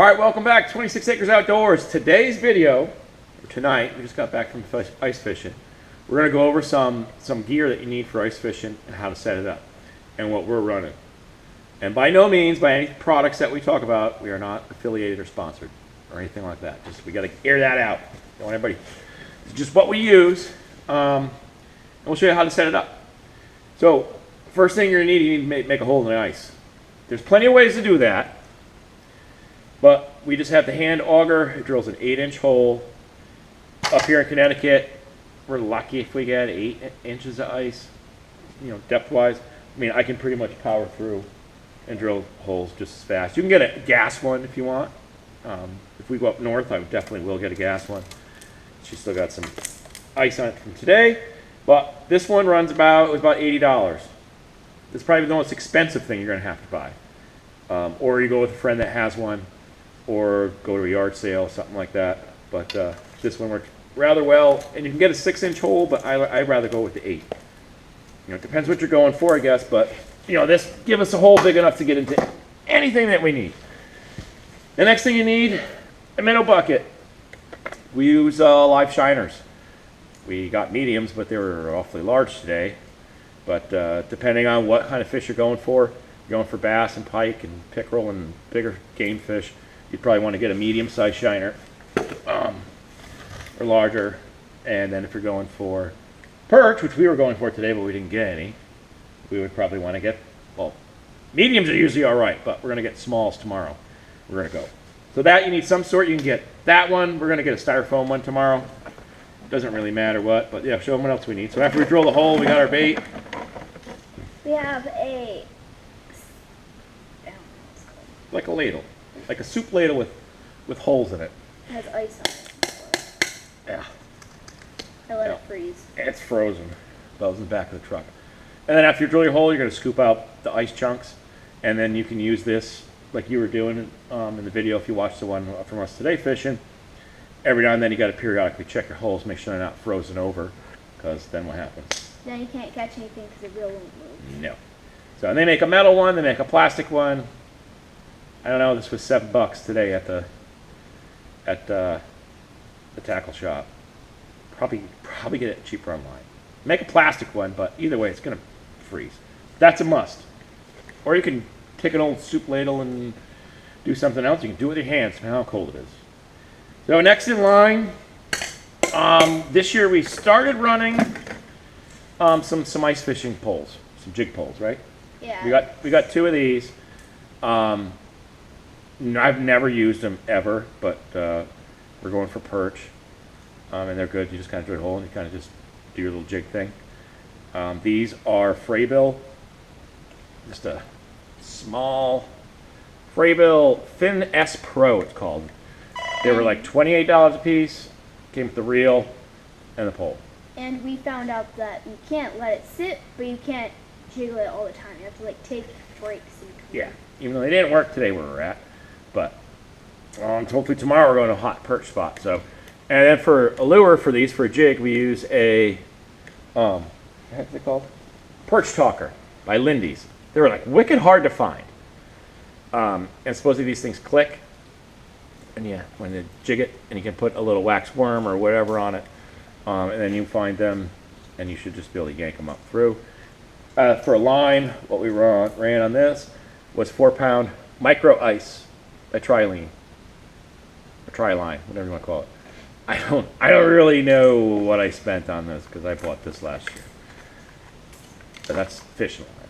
Alright, welcome back to 26 Acres Outdoors. Today's video, or tonight, we just got back from ice fishing. We're going to go over some gear that you need for ice fishing and how to set it up and what we're running. And by no means, by any products that we talk about, we are not affiliated or sponsored or anything like that. Just we got to air that out. Don't want everybody. It's just what we use, and we'll show you how to set it up. So, first thing you're going to need, you need to make a hole in the ice. There's plenty of ways to do that. But we just have the hand auger. It drills an 8-inch hole. Up here in Connecticut, we're lucky if we get 8 inches of ice, depth-wise. I mean, I can pretty much power through and drill holes just as fast. You can get a gas one if you want. If we go up north, I definitely will get a gas one. She's still got some ice on it from today. But this one runs it was about $80. This is probably the most expensive thing you're going to have to buy. Or you go with a friend that has one, or go to a yard sale, something like that. But this one works rather well, and you can get a 6-inch hole, but I'd rather go with the 8. It depends what you're going for, I guess, but this gives us a hole big enough to get into anything that we need. The next thing you need, a minnow bucket. We use live shiners. We got mediums, but they were awfully large today. But depending on what kind of fish you're going for bass and pike and pickerel and bigger game fish, you'd probably want to get a medium-sized shiner, or larger. And then if you're going for perch, which we were going for today, but we didn't get any, we would probably want to get, well, mediums are usually all right, but we're going to get smalls tomorrow. We're going to go. So that you need some sort. You can get that one. We're going to get a styrofoam one tomorrow. Doesn't really matter what, but yeah, show them what else we need. So after we drill the hole, we got our bait. We have a, like a ladle. Like a soup ladle with holes in it. It has ice on it. Yeah. I let it freeze. It's frozen. That was in the back of the truck. And then after you drill your hole, you're going to scoop out the ice chunks. And then you can use this like you were doing in the video if you watched the one from us today fishing. Every now and then you got to periodically check your holes, make sure they're not frozen over, because then what happens? Then you can't catch anything because the reel won't move. No. So and they make a metal one, they make a plastic one. I don't know, this was $7 today at the tackle shop. Probably get it cheaper online. Make a plastic one, but either way, it's gonna freeze. That's a must. Or you can take an old soup ladle and do something else. You can do it with your hands, how cold it is. So next in line, this year we started running some ice fishing poles, some jig poles, right? Yeah. We got 2 of these. I've never used them ever, but we're going for perch, and they're good. You just kind of drill a hole and you kind of just do your little jig thing. These are Frabill, just a small Frabill Fin S Pro, it's called. They were like $28 a piece. Came with the reel and the pole. And we found out that you can't let it sit, but you can't jiggle it all the time. You have to like take breaks. Yeah, even though they didn't work today where we're at, but hopefully tomorrow we're going to a hot perch spot. So, and then for a lure for these for a jig, we use a what's it called? Perch Talker by Lindy's. They were like wicked hard to find, and supposedly these things click. And yeah, when you jig it, and you can put a little wax worm or whatever on it, and then you find them, and you should just be able to yank them up through. For a line, what we ran on this was 4-pound micro ice, a Triline, whatever you want to call it. I don't really know what I spent on this because I bought this last year, but that's fishing line.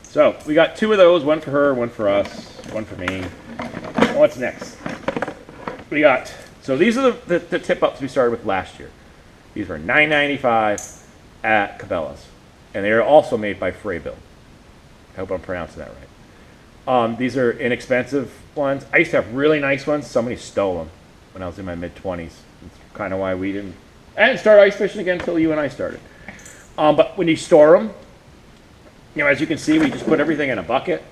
So we got 2 of those, one for her, one for us, one for me. What's next? We got, so these are the tip-ups we started with last year. These were $9.95 at Cabela's. And they are also made by Frabill. I hope I'm pronouncing that right. These are inexpensive ones. I used to have really nice ones. Somebody stole them when I was in my mid-20s. That's kind of why I didn't start ice fishing again until you and I started. But when you store them, as you can see, we just put everything in a bucket.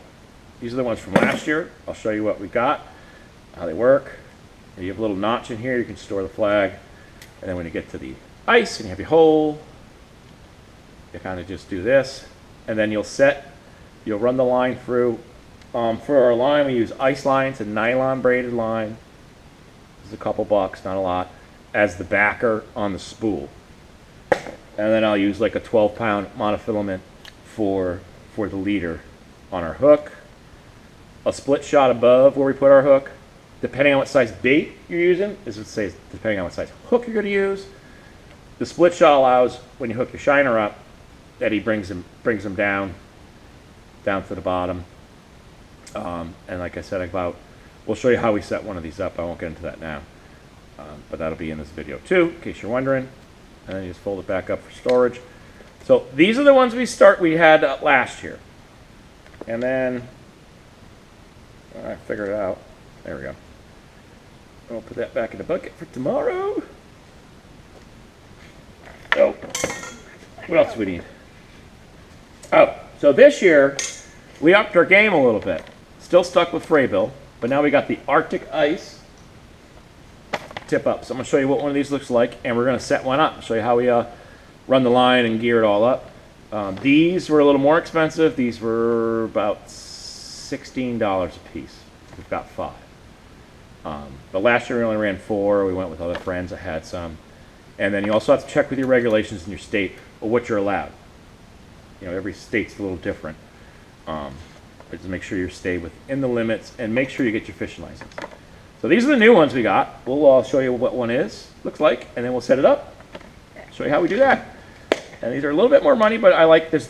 These are the ones from last year. I'll show you what we got, how they work. You have a little notch in here, you can store the flag, and then when you get to the ice and you have your hole, you kind of just do this, and then you'll run the line through For our line, we use ice line. It's a nylon braided line. It's a couple bucks, not a lot, as the backer on the spool. And then I'll use like a 12-pound monofilament for the leader on our hook. A split shot above where we put our hook, depending on what size bait you're using, is what it says, depending on what size hook you're going to use. The split shot allows, when you hook your shiner up, that he brings them down to the bottom. And like I said, we'll show you how we set one of these up. I won't get into that now, but that'll be in this video too, in case you're wondering. And then you just fold it back up for storage. So these are the ones we had last year, and then I figured it out. There we go. I'll put that back in the bucket for tomorrow. Oh, what else do we need? Oh, so this year we upped our game a little bit. Still stuck with Frabill, but now we got the Arctic Ice tip up. So I'm going to show you what one of these looks like, and we're going to set one up. Show you how we run the line and gear it all up. These were a little more expensive. These were about $16 a piece. We've got 5. But last year we only ran 4. We went with other friends that had some. And then you also have to check with your regulations in your state or what you're allowed. You know, every state's a little different. But just make sure you stay within the limits and make sure you get your fishing license. So these are the new ones we got. We'll show you what one looks like, and then we'll set it up. Show you how we do that. And these are a little bit more money, but I like there's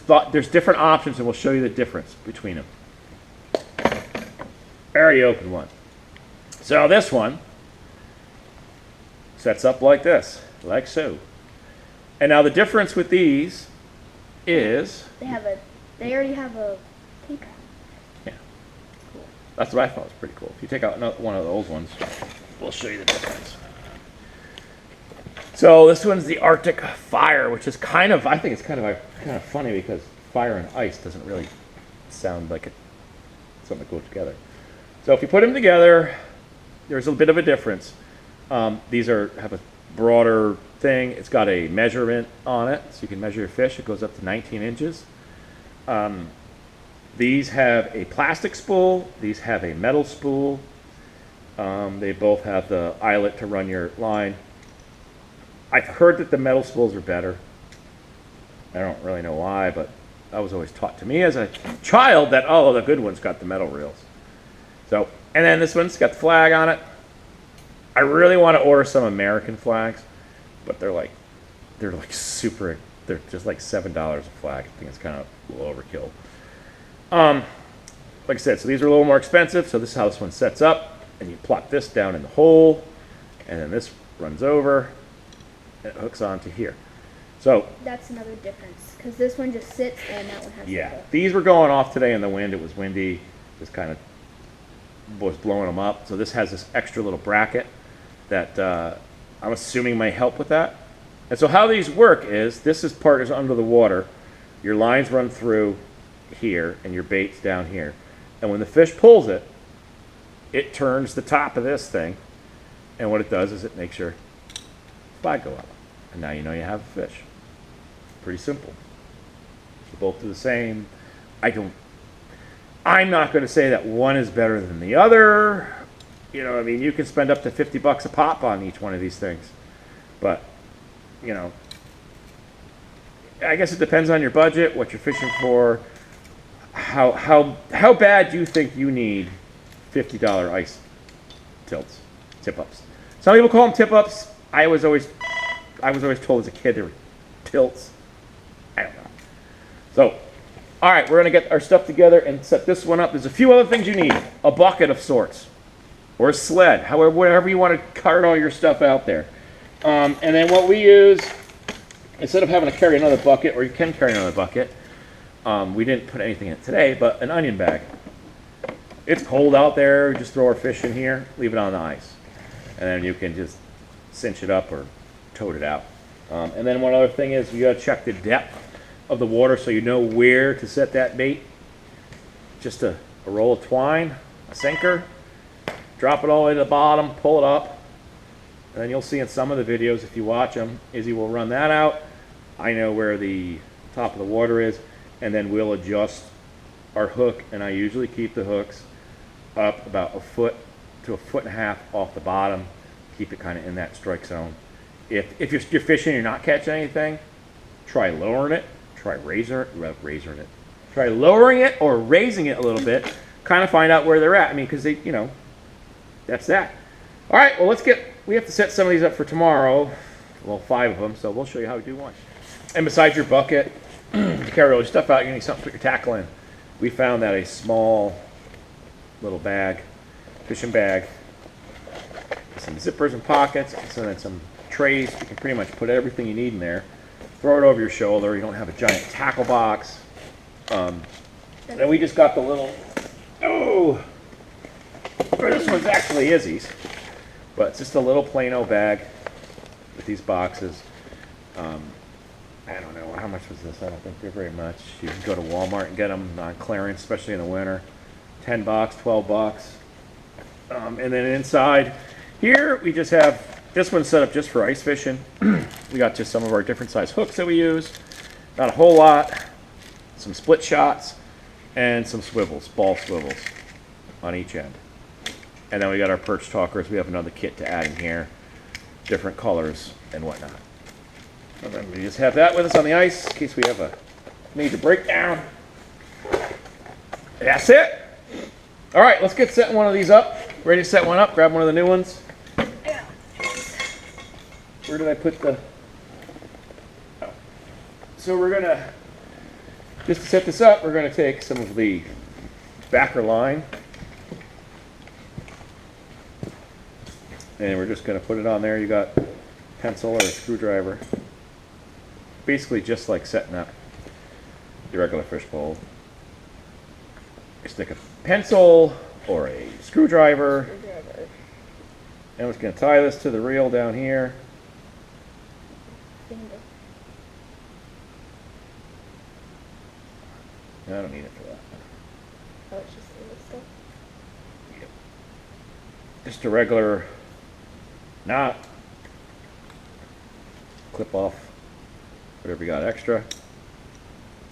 different options, and we'll show you the difference between them. I already opened one. So this one sets up like this, like so. And now the difference with these is they already have a tape on. Yeah. Cool. That's what I thought was pretty cool. If you take out one of the old ones, we'll show you the difference. So this one's the Arctic Fire, which is I think it's kind of funny because fire and ice doesn't really sound like something that goes together. So if you put them together, there's a bit of a difference. These have a broader thing. It's got a measurement on it, so you can measure your fish. It goes up to 19 inches. These have a plastic spool. These have a metal spool. They both have the eyelet to run your line. I've heard that the metal spools are better. I don't really know why, but that was always taught to me as a child that, oh, the good one's got the metal reels. So, and then this one's got the flag on it. I really want to order some American flags, but they're just like $7 a flag. I think it's kind of a little overkill. Like I said, so these are a little more expensive. So this is how this one sets up, and you plop this down in the hole, and then this runs over, and it hooks onto here. So that's another difference because this one just sits and that one has. Yeah, these were going off today in the wind. It was windy. Just kind of was blowing them up. So this has this extra little bracket that I'm assuming might help with that. And so how these work is this part is under the water. Your lines run through here, and your bait's down here. And when the fish pulls it, it turns the top of this thing, and what it does is it makes your flag go up. And now you know you have a fish. Pretty simple. They both do the same. I'm not going to say that one is better than the other. You know, I mean, you can spend up to $50 a pop on each one of these things. But, you know, I guess it depends on your budget, what you're fishing for, how bad you think you need $50 ice tip-ups. Some people call them tip-ups. I was always told as a kid they were tilts. I don't know. So, all right, we're going to get our stuff together and set this one up. There's a few other things you need. A bucket of sorts. Or a sled. Whatever you want to cart all your stuff out there. And then what we use, instead of having to carry another bucket, or you can carry another bucket, we didn't put anything in it today, but an onion bag. It's cold out there. We just throw our fish in here, leave it on the ice. And then you can just cinch it up or tote it out. And then one other thing is you got to check the depth of the water so you know where to set that bait. Just a roll of twine, a sinker, drop it all the way to the bottom, pull it up, and then you'll see in some of the videos, if you watch them, Izzy will run that out. I know where the top of the water is, and then we'll adjust our hook, and I usually keep the hooks up about a foot to a foot and a half off the bottom. Keep it kind of in that strike zone. If you're fishing and you're not catching anything, try lowering it. Try Try lowering it or raising it a little bit. Kind of find out where they're at. I mean, because they, that's that. All right, well, we have to set some of these up for tomorrow. Well, 5 of them, so we'll show you how we do one. And besides your bucket, to carry all your stuff out, you need something to put your tackle in. We found that a small little bag, fishing bag, with some zippers and pockets, and then some trays. You can pretty much put everything you need in there. Throw it over your shoulder. You don't have a giant tackle box. Then we just got the little, this one's actually Izzy's, but it's just a little Plano bag with these boxes. I don't know, how much was this? I don't think they're very much. You can go to Walmart and get them on clearance, especially in the winter. $10, $12. And then inside here, we just have, this one's set up just for ice fishing. We got just some of our different size hooks that we use. Not a whole lot. Some split shots and some swivels, ball swivels on each end. And then we got our perch talkers. We have another kit to add in here, different colors and whatnot. And then we just have that with us on the ice in case we have a major breakdown. That's it. All right, let's get setting one of these up. Ready to set one up? Grab one of the new ones. Where did I put the... Oh. So we're going to, just to set this up, we're going to take some of the backer line. And we're just going to put it on there. You got a pencil or a screwdriver. Basically just like setting up your regular fish bowl. You stick a pencil or a screwdriver. And we're just going to tie this to the reel down here. I don't need it for that. Oh, it's just this stuff? Yep. Just a regular knot. Clip off whatever you got extra.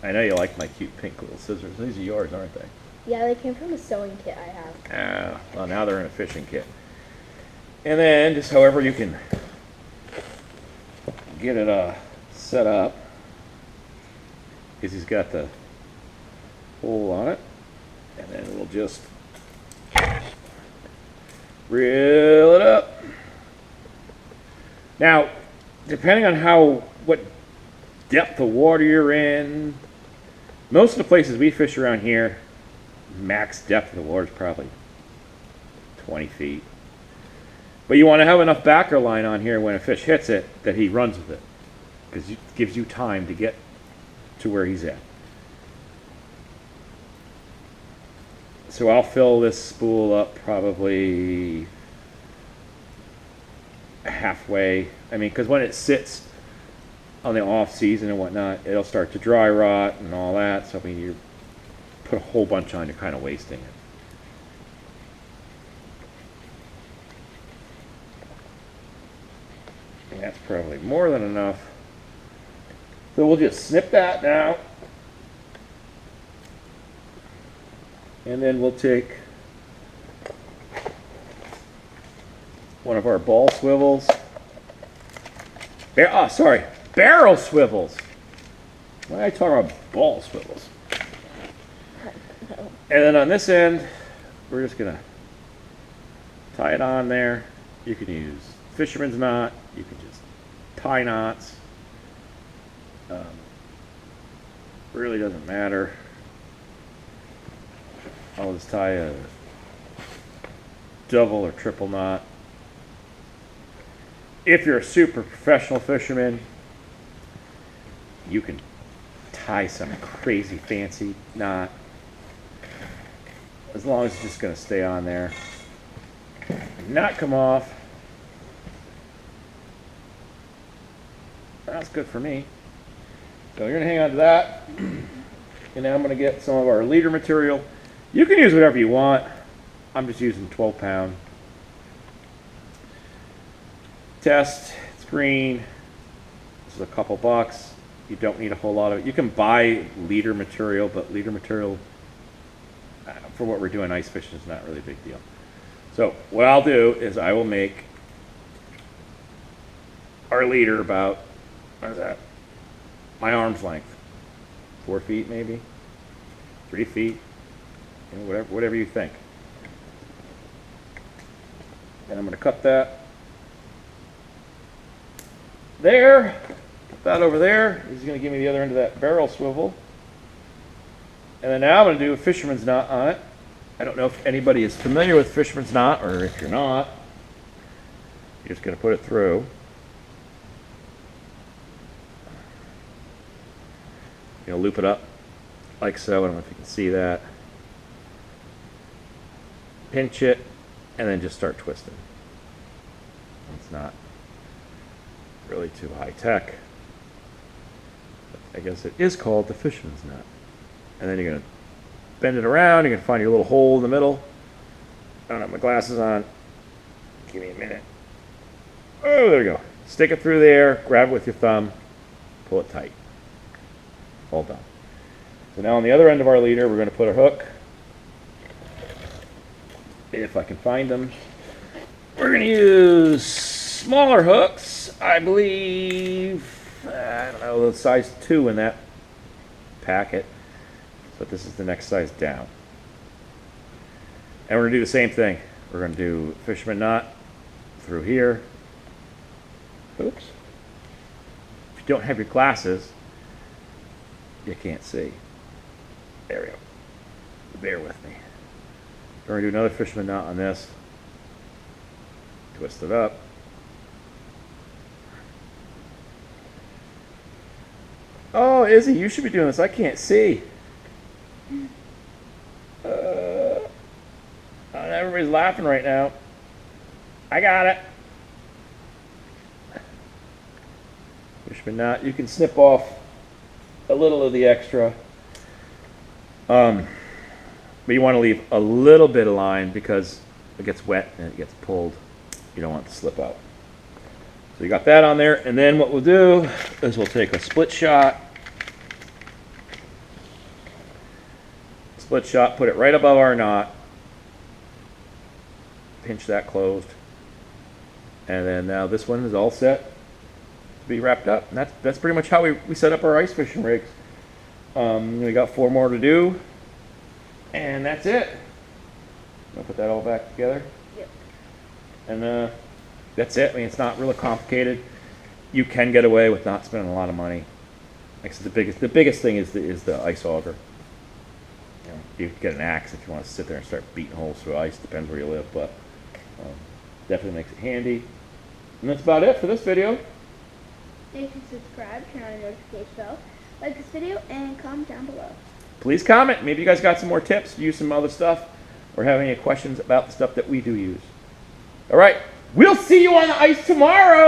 I know you like my cute pink little scissors. These are yours, aren't they? Yeah, they came from a sewing kit I have. Well, now they're in a fishing kit. And then just however you can get it set up, because he's got the hole on it, and then we'll just reel it up. Now, depending on what depth of water you're in, most of the places we fish around here, max depth of the water is probably 20 feet. But you want to have enough backer line on here when a fish hits it that he runs with it, because it gives you time to get to where he's at. So I'll fill this spool up probably halfway. I mean, because when it sits on the off season and whatnot, it'll start to dry rot and all that. So I mean, you put a whole bunch on, you're kind of wasting it. And that's probably more than enough. So we'll just snip that now. And then we'll take one of our ball swivels. Barrel swivels. Why am I talking about ball swivels? And then on this end, we're just gonna tie it on there. You can use fisherman's knot. You can just tie knots. Really doesn't matter. I'll just tie a double or triple knot. If you're a super professional fisherman, you can tie some crazy fancy knot. As long as it's just going to stay on there. Not come off. That's good for me. So you're going to hang on to that. And now I'm going to get some of our leader material. You can use whatever you want. I'm just using 12-pound. Test, it's green. This is a couple bucks. You don't need a whole lot of it. You can buy leader material, but leader material for what we're doing, ice fishing is not really a big deal. So what I'll do is I will make our leader about, what is that? My arm's length. 4 feet maybe? 3 feet? You know, whatever you think. And I'm going to cut that there. Put that over there. He's going to give me the other end of that barrel swivel. And then now I'm going to do a fisherman's knot on it. I don't know if anybody is familiar with fisherman's knot, or if you're not, you're just going to put it through. You know, loop it up like so. I don't know if you can see that. Pinch it, and then just start twisting. It's not really too high tech. I guess it is called the fisherman's knot. And then you're going to bend it around. You're going to find your little hole in the middle. I don't have my glasses on. Give me a minute. Oh, there we go. Stick it through there. Grab it with your thumb. Pull it tight. All done. So now on the other end of our leader, we're going to put a hook. If I can find them. We're going to use smaller hooks. I believe, I don't know, the size 2 in that packet. But this is the next size down. And we're going to do the same thing. We're going to do fisherman knot through here. Oops. If you don't have your glasses, you can't see. There we go. Bear with me. We're going to do another fisherman knot on this. Twist it up. Oh, Izzy, you should be doing this. I can't see. Everybody's laughing right now. I got it. Fisherman knot. You can snip off a little of the extra. But you want to leave a little bit of line because it gets wet and it gets pulled. You don't want it to slip out. So you got that on there. And then what we'll do is we'll take a split shot. Split shot, put it right above our knot. Pinch that closed. And then now this one is all set to be wrapped up. And that's pretty much how we set up our ice fishing rigs. We got 4 more to do. And that's it. I'll put that all back together. Yep. And that's it. I mean, it's not really complicated. You can get away with not spending a lot of money. Like, so the biggest thing is the ice auger. You know, you can get an axe if you want to sit there and start beating holes through ice. Depends where you live, but definitely makes it handy. And that's about it for this video. Make sure to subscribe, turn on the notification bell, like this video, and comment down below. Please comment. Maybe you guys got some more tips, use some other stuff, or have any questions about the stuff that we do use. All right. We'll see you on the ice tomorrow.